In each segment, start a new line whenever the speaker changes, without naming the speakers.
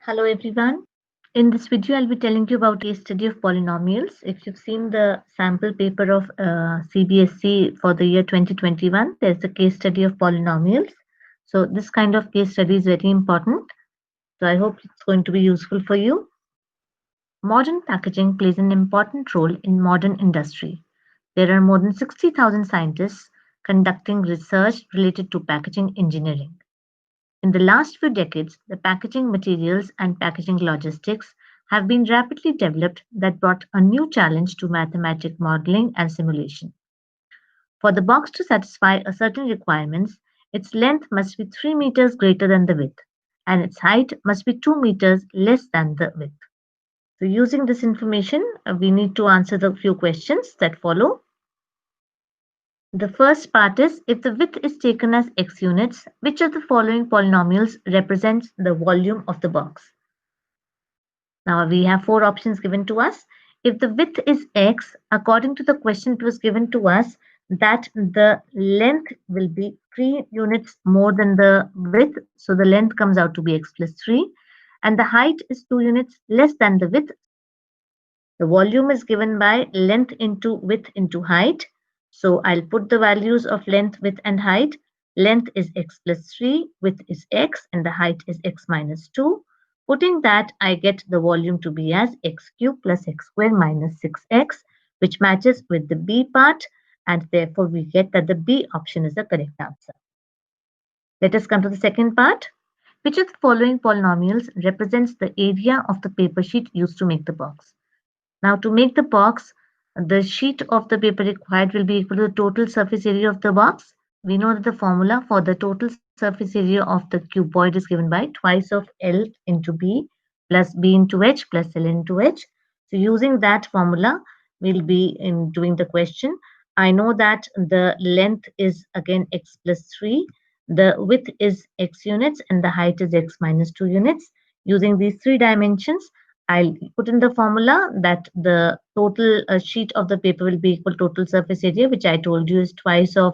Hello everyone. In this video, I'll be telling you about a case study of polynomials. If you've seen the sample paper of CBSE for the year 2021, there's a case study of polynomials. So this kind of case study is very important. So I hope it's going to be useful for you. Modern packaging plays an important role in modern industry. There are more than 60,000 scientists conducting research related to packaging engineering. In the last few decades, the packaging materials and packaging logistics have been rapidly developed that brought a new challenge to mathematic modeling and simulation. For the box to satisfy a certain requirements, its length must be 3 meters greater than the width, and its height must be 2 meters less than the width. So using this information, we need to answer the few questions that follow. The first part is, if the width is taken as x units, which of the following polynomials represents the volume of the box? Now we have four options given to us. If the width is x, according to the question it was given to us that the length will be 3 units more than the width. So the length comes out to be x plus 3. And the height is 2 units less than the width. The volume is given by length into width into height. So I'll put the values of length, width and height. Length is x plus 3, width is x, and the height is x minus 2. Putting that, I get the volume to be as x cubed plus x squared minus 6x, which matches with the B part, and therefore we get that the B option is the correct answer. Let us come to the second part. Which of the following polynomials represents the area of the paper sheet used to make the box? Now to make the box, the sheet of the paper required will be equal to the total surface area of the box. We know that the formula for the total surface area of the cuboid is given by twice of L into B plus B into H plus L into H. So using that formula, we'll be in doing the question. I know that the length is again x plus 3, the width is x units, and the height is x minus 2 units. Using these three dimensions, I'll put in the formula that the total sheet of the paper will be equal total surface area, which I told you is twice of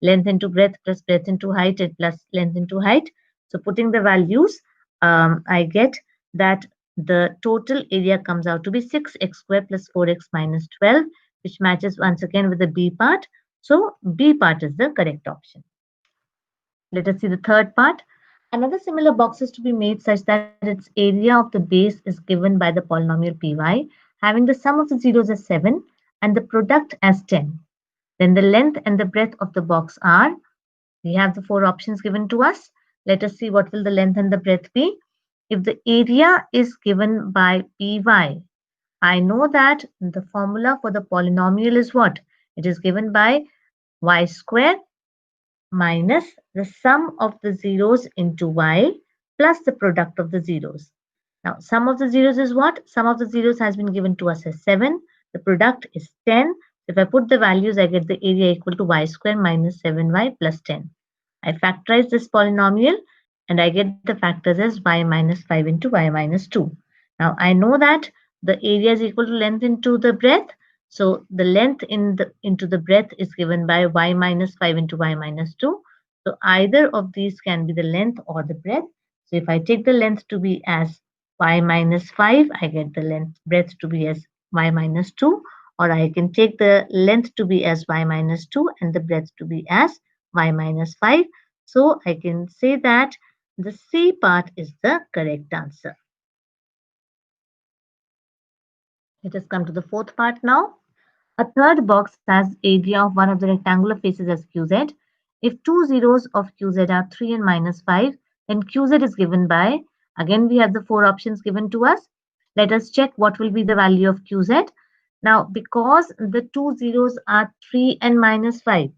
length into breadth plus breadth into height and plus length into height. So putting the values, I get that the total area comes out to be 6x squared plus 4x minus 12, which matches once again with the B part. So B part is the correct option. Let us see the third part. Another similar box is to be made such that its area of the base is given by the polynomial py, having the sum of the zeros as 7 and the product as 10. Then the length and the breadth of the box are, we have the four options given to us. Let us see what will the length and the breadth be. If the area is given by py, I know that the formula for the polynomial is what? It is given by y square minus the sum of the zeros into y plus the product of the zeros. Now, sum of the zeros is what? Sum of the zeros has been given to us as 7. The product is 10. If I put the values, I get the area equal to y square minus 7y plus 10. I factorize this polynomial and I get the factors as y minus 5 into y minus 2. Now, I know that the area is equal to length into the breadth. So the length into the breadth is given by y minus 5 into y minus 2. So either of these can be the length or the breadth. So if I take the length to be as y minus 5, I get the breadth to be as y minus 2. Or I can take the length to be as y minus 2 and the breadth to be as y minus 5. So I can say that the C part is the correct answer. Let us come to the fourth part now. A third box has area of one of the rectangular faces as QZ. If two zeros of QZ are 3 and minus 5, then QZ is given by, again we have the four options given to us. Let us check what will be the value of QZ. Now, because the two zeros are 3 and minus 5,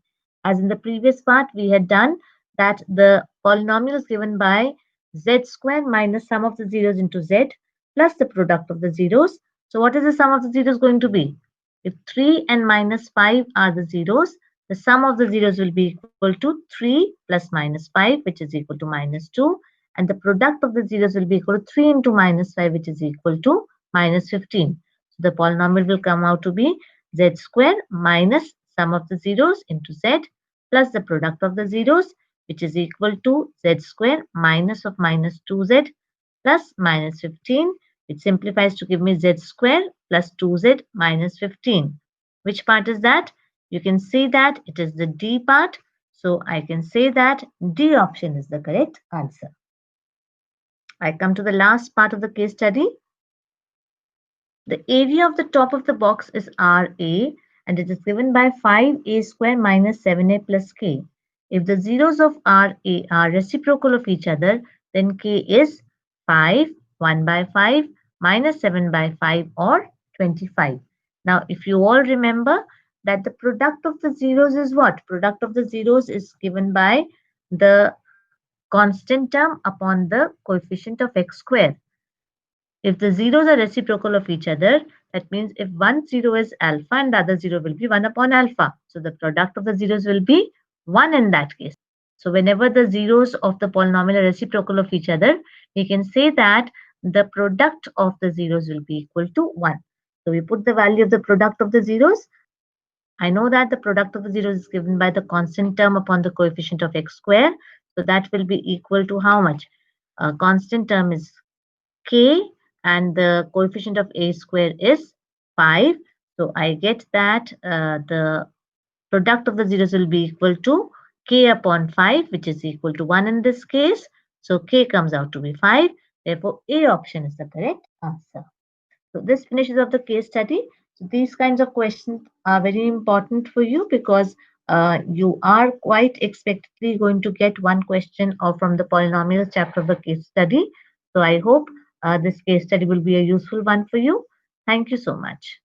as in the previous part we had done that the polynomial is given by z square minus sum of the zeros into z plus the product of the zeros. So what is the sum of the zeros going to be? If 3 and minus 5 are the zeros, the sum of the zeros will be equal to 3 plus minus 5, which is equal to minus 2. And the product of the zeros will be equal to 3 into minus 5, which is equal to minus 15. So the polynomial will come out to be z square minus sum of the zeros into z plus the product of the zeros, which is equal to z square minus of minus 2z plus minus 15, which simplifies to give me z square plus 2z minus 15. Which part is that? You can see that it is the D part. So I can say that D option is the correct answer. I come to the last part of the case study. The area of the top of the box is RA and it is given by 5a square minus 7a plus k. If the zeros of RA are reciprocal of each other, then k is 5, 1 by 5, minus 7 by 5 or 25. Now, if you all remember that the product of the zeros is what? Product of the zeros is given by the constant term upon the coefficient of x square. If the zeros are reciprocal of each other, that means if one zero is alpha and the other zero will be 1 upon alpha. So the product of the zeros will be 1 in that case. So whenever the zeros of the polynomial are reciprocal of each other, we can say that the product of the zeros will be equal to 1. So we put the value of the product of the zeros. I know that the product of the zeros is given by the constant term upon the coefficient of x square. So that will be equal to how much? Constant term is k and the coefficient of a square is 5. So I get that the product of the zeros will be equal to k upon 5, which is equal to 1 in this case. So k comes out to be 5. Therefore, A option is the correct answer. So this finishes up the case study. So these kinds of questions are very important for you because you are quite expectedly going to get one question or from the polynomials chapter of the case study. So I hope this case study will be a useful one for you. Thank you so much.